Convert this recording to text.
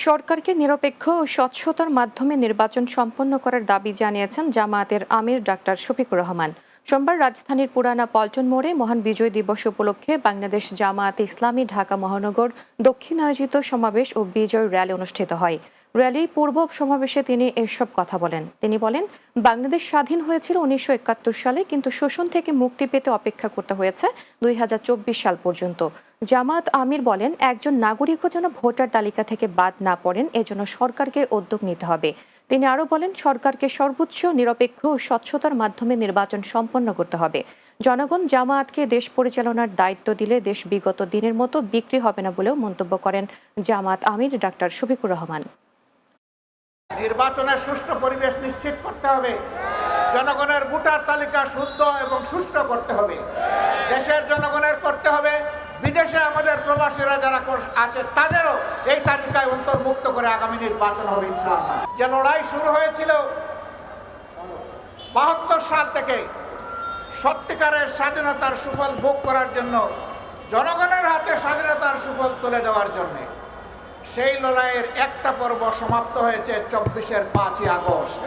সরকারকে নিরপেক্ষ ও স্বচ্ছতার মাধ্যমে নির্বাচন সম্পন্ন করার দাবি জানিয়েছেন জামায়াতের আমির ডাক্তার শফিকুর রহমান। সোমবার রাজধানীর পুরানা পল্টন মোড়ে মহান বিজয় দিবস উপলক্ষে বাংলাদেশ জামায়াতে ইসলামী ঢাকা মহানগর দক্ষিণ আয়োজিত সমাবেশ ও বিজয় র্যালি অনুষ্ঠিত হয়। র্যালি পূর্ব সমাবেশে তিনি এসব কথা বলেন। তিনি বলেন, বাংলাদেশ স্বাধীন হয়েছিল 1971 সালে, কিন্তু শোষণ থেকে মুক্তি পেতে অপেক্ষা করতে হয়েছে 2024 সাল পর্যন্ত। জামায়াত আমির বলেন, একজন নাগরিকও যেন ভোটার তালিকা থেকে বাদ না পড়েন, এজন্য সরকারকে উদ্যোগ নিতে হবে। তিনি আরও বলেন, সরকারকে সর্বোচ্চ নিরপেক্ষ ও স্বচ্ছতার মাধ্যমে নির্বাচন সম্পন্ন করতে হবে। জনগণ জামায়াতকে দেশ পরিচালনার দায়িত্ব দিলে দেশ বিগত দিনের মতো বিক্রি হবে না বলেও মন্তব্য করেন জামায়াত আমির ডাক্তার শফিকুর রহমান। নির্বাচনের সুষ্ঠু পরিবেশ নিশ্চিত করতে হবে। জনগণের ভোটার তালিকা শুদ্ধ এবং সুষ্ঠু করতে হবে। দেশের জনগণের করতে হবে। বিদেশে আমাদের প্রবাসীরা যারা আছে তাদেরও এই তালিকায় অন্তর্ভুক্ত করে আগামী নির্বাচন হবে ইনশাআল্লাহ। যে লড়াই শুরু হয়েছিল 72 সাল থেকে সত্যিকারের স্বাধীনতার সুফল ভোগ করার জন্য, জনগণের হাতে স্বাধীনতার সুফল তুলে দেওয়ার জন্য, সেই লড়াইয়ের একটা পর্ব সমাপ্ত হয়েছে 24-এর 5ই আগস্ট।